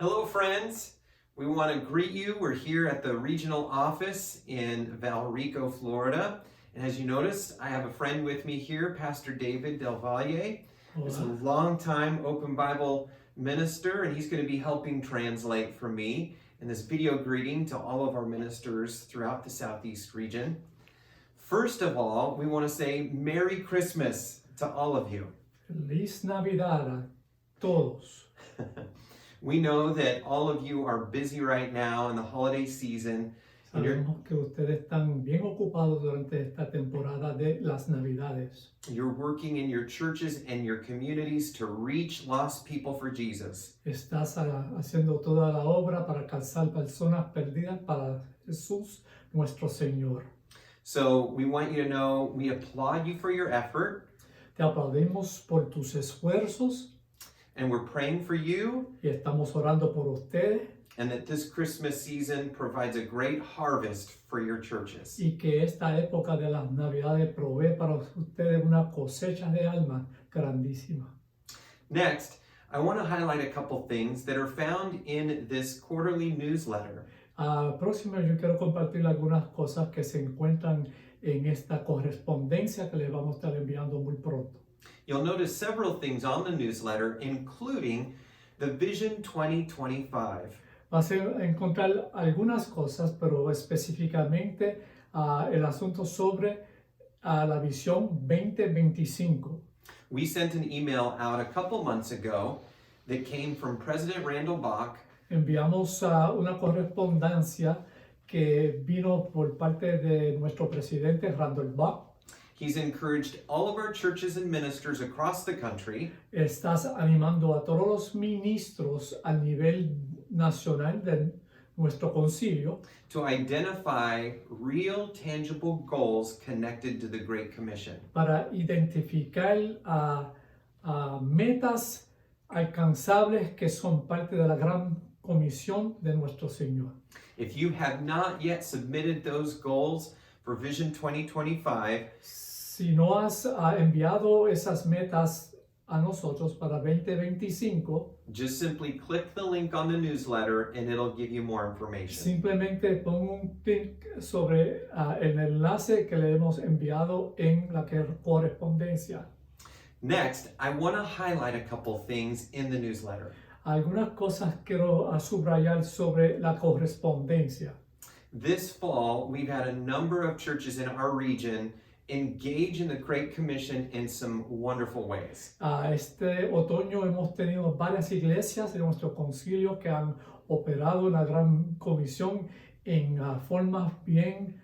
Hello, friends. We want to greet you. We're here at the regional office in Valrico, Florida. And as you notice, I have a friend with me here, Pastor David Del Valle. He's a Hola. longtime Open Bible minister, and he's going to be helping translate for me in this video greeting to all of our ministers throughout the Southeast region. First of all, we want to say Merry Christmas to all of you. Feliz Navidad a todos. We know that all of you are busy right now in the holiday season. Sabemos que ustedes están bien ocupados durante esta temporada de las Navidades. You're working in your churches and your communities to reach lost people for Jesus. Estás haciendo toda la obra para alcanzar personas perdidas para Jesús, nuestro Señor. So we want you to know we applaud you for your effort. Te aplaudimos por tus esfuerzos And we're praying for you, y estamos orando por ustedes and that this Christmas season provides a great harvest for your churches. y que esta época de las Navidades provee para ustedes una cosecha de almas grandísima. Next, I want to highlight a couple things that are found in this quarterly newsletter. Próximo yo quiero compartir algunas cosas que se encuentran en esta correspondencia que les vamos a estar enviando muy pronto. You'll notice several things on the newsletter, including the Vision 2025. Vas a encontrar algunas cosas, pero específicamente el asunto sobre la visión 2025. We sent an email out a couple months ago that came from President Randall Bach. Enviamos una correspondencia que vino por parte de nuestro presidente Randall Bach. He's encouraged all of our churches and ministers across the country Estás animando a todos los ministros a nivel nacional de nuestro concilio to identify real, tangible goals connected to the Great Commission. para identificar metas alcanzables que son parte de la gran comisión de nuestro Señor. If you have not yet submitted those goals for Vision 2025, Si no has enviado esas metas a nosotros para 2025, just simply click the link on the newsletter and it'll give you more information. simplemente pon un clic sobre el enlace que le hemos enviado en la correspondencia. Next, I want to highlight a couple things in the newsletter. Algunas cosas quiero subrayar sobre la correspondencia. This fall, we've had a number of churches in our region engage in the Great Commission in some wonderful ways. Este otoño hemos tenido varias iglesias de nuestro concilio que han operado en la gran comisión en formas bien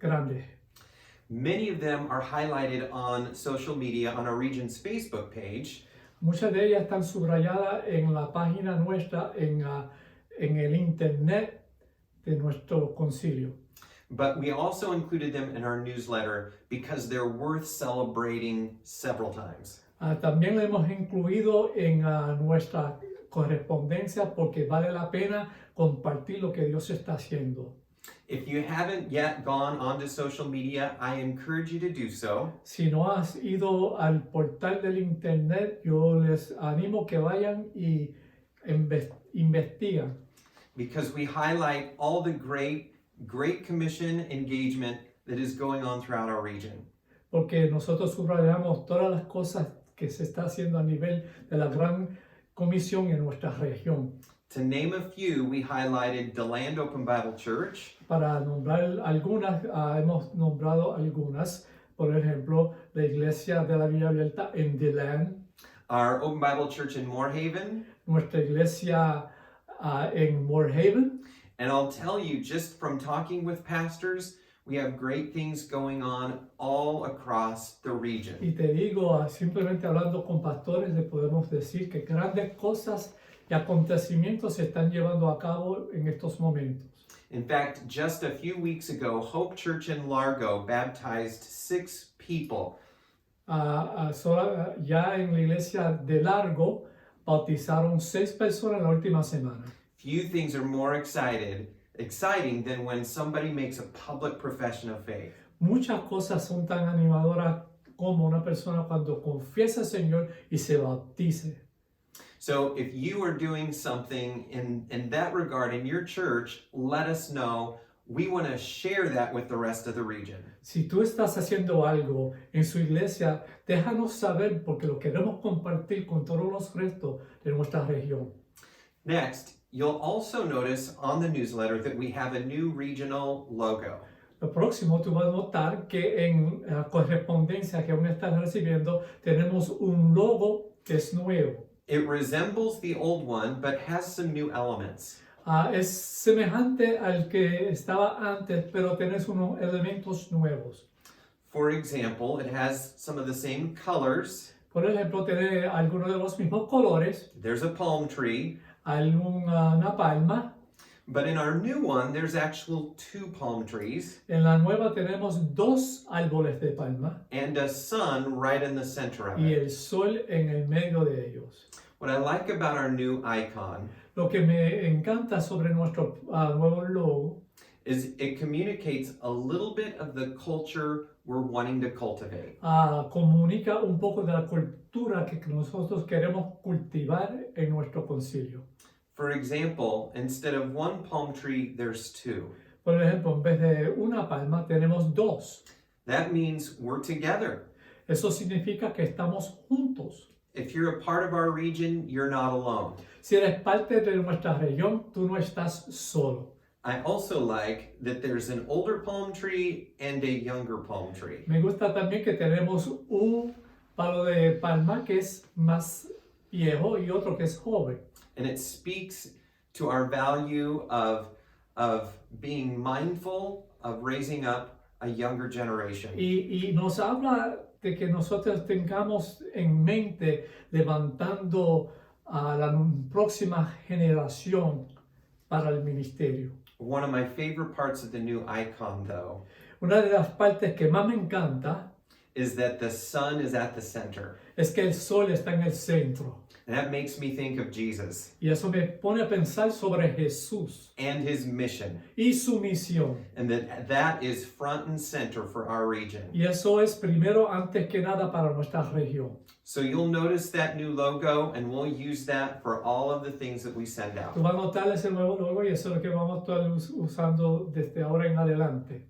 grandes. Many of them are highlighted on social media on our region's Facebook page. Muchas de ellas están subrayadas en la página nuestra, en el internet de nuestro concilio. But we also included them in our newsletter because they're worth celebrating several times. También lo hemos incluido en nuestra correspondencia porque vale la pena compartir lo que Dios está haciendo. If you haven't yet gone onto social media, I encourage you to do so. Si no has ido al portal del internet, yo les animo que vayan y investigan. Because we highlight all the Great Commission engagement that is going on throughout our region. Porque nosotros subrayamos todas las cosas que se está haciendo a nivel de la gran comisión en nuestra región. To name a few, we highlighted DeLand Open Bible Church, Para nombrar algunas, hemos nombrado algunas. Por ejemplo, la iglesia de la Villa Abierta en DeLand, our Open Bible Church in Moorhaven, nuestra iglesia en Moorhaven. and I'll tell you, just from talking with pastors, we have great things going on all across the region. Y te digo, simplemente hablando con pastores, le podemos decir que grandes cosas y acontecimientos se están llevando a cabo en estos momentos. In fact, just a few weeks ago, Hope Church in Largo baptized 6 people. Ya en la iglesia de Largo bautizaron 6 personas la última semana. Few things are more exciting than when somebody makes a public profession of faith. Muchas cosas son tan animadoras como una persona cuando confiesa al Señor y se bautice. So if you are doing something in that regard in your church, let us know. We want to share that with the rest of the region. Si tú estás haciendo algo en su iglesia, déjanos saber porque lo queremos compartir con todos los restos de nuestra región. Next, you'll also notice on the newsletter that we have a new regional logo. Lo próximo, tú vas a notar que en la correspondencia que aún estás recibiendo, tenemos un logo que es nuevo. It resembles the old one, but has some new elements. Es semejante al que estaba antes, pero tienes unos elementos nuevos. For example, it has some of the same colors. Por ejemplo, tiene algunos de los mismos colores, There's a palm tree, una palma. but in our new one, there's actual 2 palm trees En la nueva tenemos 2 árboles de palma and a sun right in the center of y it. el sol en el medio de ellos. What I like about our new icon Lo que me encanta sobre nuestro nuevo logo is it communicates a little bit of the culture we're wanting to cultivate. comunica un poco de la cultura que nosotros queremos cultivar en nuestro concilio. For example, instead of 1 palm tree, there's 2. Por ejemplo, en vez de una palma tenemos 2. That means we're together. Eso significa que estamos juntos. If you're a part of our region, you're not alone. Si eres parte de nuestra región, tú no estás solo. I also like that there's an older palm tree and a younger palm tree. Me gusta también que tenemos un palo de palma que es más viejo y otro que es joven. And it speaks to our value of being mindful of raising up a younger generation. Y nos habla de que nosotros tengamos en mente levantando a la próxima generación para el ministerio. One of my favorite parts of the new icon, though, Una de las partes que más me encanta is that the sun is at the center. es que el sol está en el centro. And that makes me think of Jesus Y eso me pone a pensar sobre Jesús and his mission, y su misión. and that is front and center for our region. Y eso es primero, antes que nada, para nuestra región. So you'll notice that new logo, and we'll use that for all of the things that we send Tú out. vas a notar ese nuevo logo y eso es lo que vamos a estar usando desde ahora en adelante.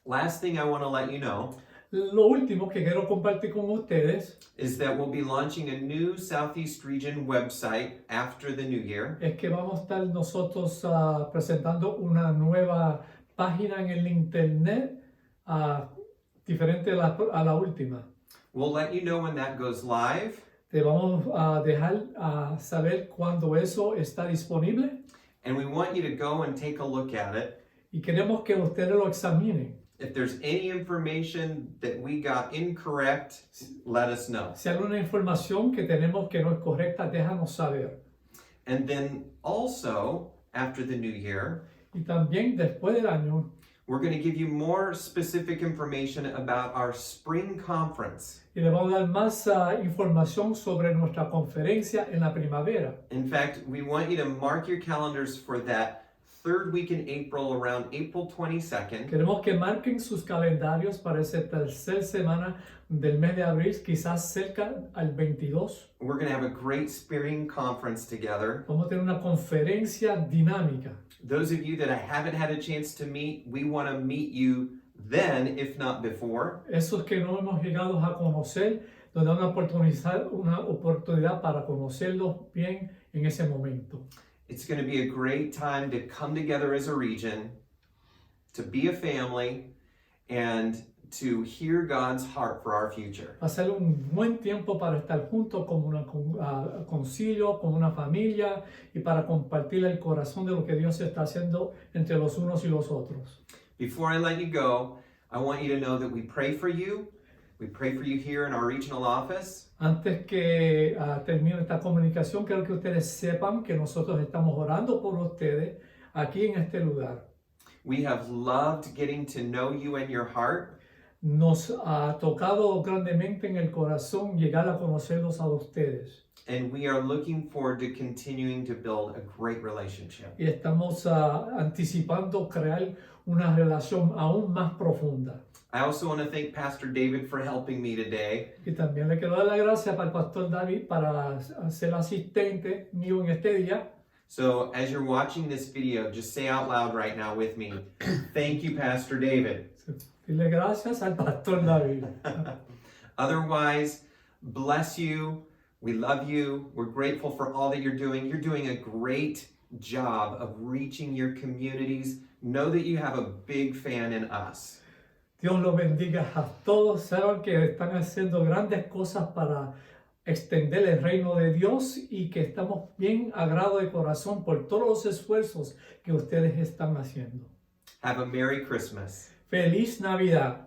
Last thing I want to let you know Lo último que quiero compartir con ustedes is that we'll be launching a new Southeast Region website after the new year. es que vamos a estar nosotros presentando una nueva página en el internet diferente a la última. We'll let you know when that goes live, Te vamos a dejar saber cuando eso está disponible and we want you to go and take a look at it. y queremos que ustedes lo examinen. If there's any information that we got incorrect, let us know. Si hay alguna información que tenemos que no es correcta, déjanos saber. And then also, after the new year, Y también después del año we're going to give you more specific information about our spring conference. y le vamos a dar más información sobre nuestra conferencia en la primavera. In fact, we want you to mark your calendars for that third week in April, around April 22nd. Queremos que marquen sus calendarios para esa tercera semana del mes de abril, quizás cerca al 22. We're going to have a great spring conference together. Vamos a tener una conferencia dinámica. Those of you that I haven't had a chance to meet, we want to meet you then, if not before. Esos que no hemos llegado a conocer, nos da una oportunidad para conocerlos bien en ese momento. It's going to be a great time to come together as a region, to be a family, and to hear God's heart for our future. Va a ser un buen tiempo para estar juntos como un concilio, como una familia y para compartir el corazón de lo que Dios está haciendo entre los unos y los otros. Before I let you go, I want you to know that we pray for you. We pray for you here in our regional office. Antes que termine esta comunicación, quiero que ustedes sepan que nosotros estamos orando por ustedes aquí en este lugar. We have loved getting to know you and your heart. Nos ha tocado grandemente en el corazón llegar a conocerlos a ustedes. And we are looking forward to continuing to build a great relationship. Y estamos anticipando crear una relación aún más profunda. I also want to thank Pastor David for helping me today. Y también le quiero dar las gracias para el pastor David para ser asistente mío en este día. So as you're watching this video, just say out loud right now with me, thank you, Pastor David. Dile gracias al pastor David. Otherwise, bless you. We love you. We're grateful for all that you're doing. You're doing a great job of reaching your communities. Know that you have a big fan in us. Dios los bendiga a todos. Saben que están haciendo grandes cosas para extender el reino de Dios y que estamos bien agrado de corazón por todos los esfuerzos que ustedes están haciendo. Have a Merry Christmas. Feliz Navidad.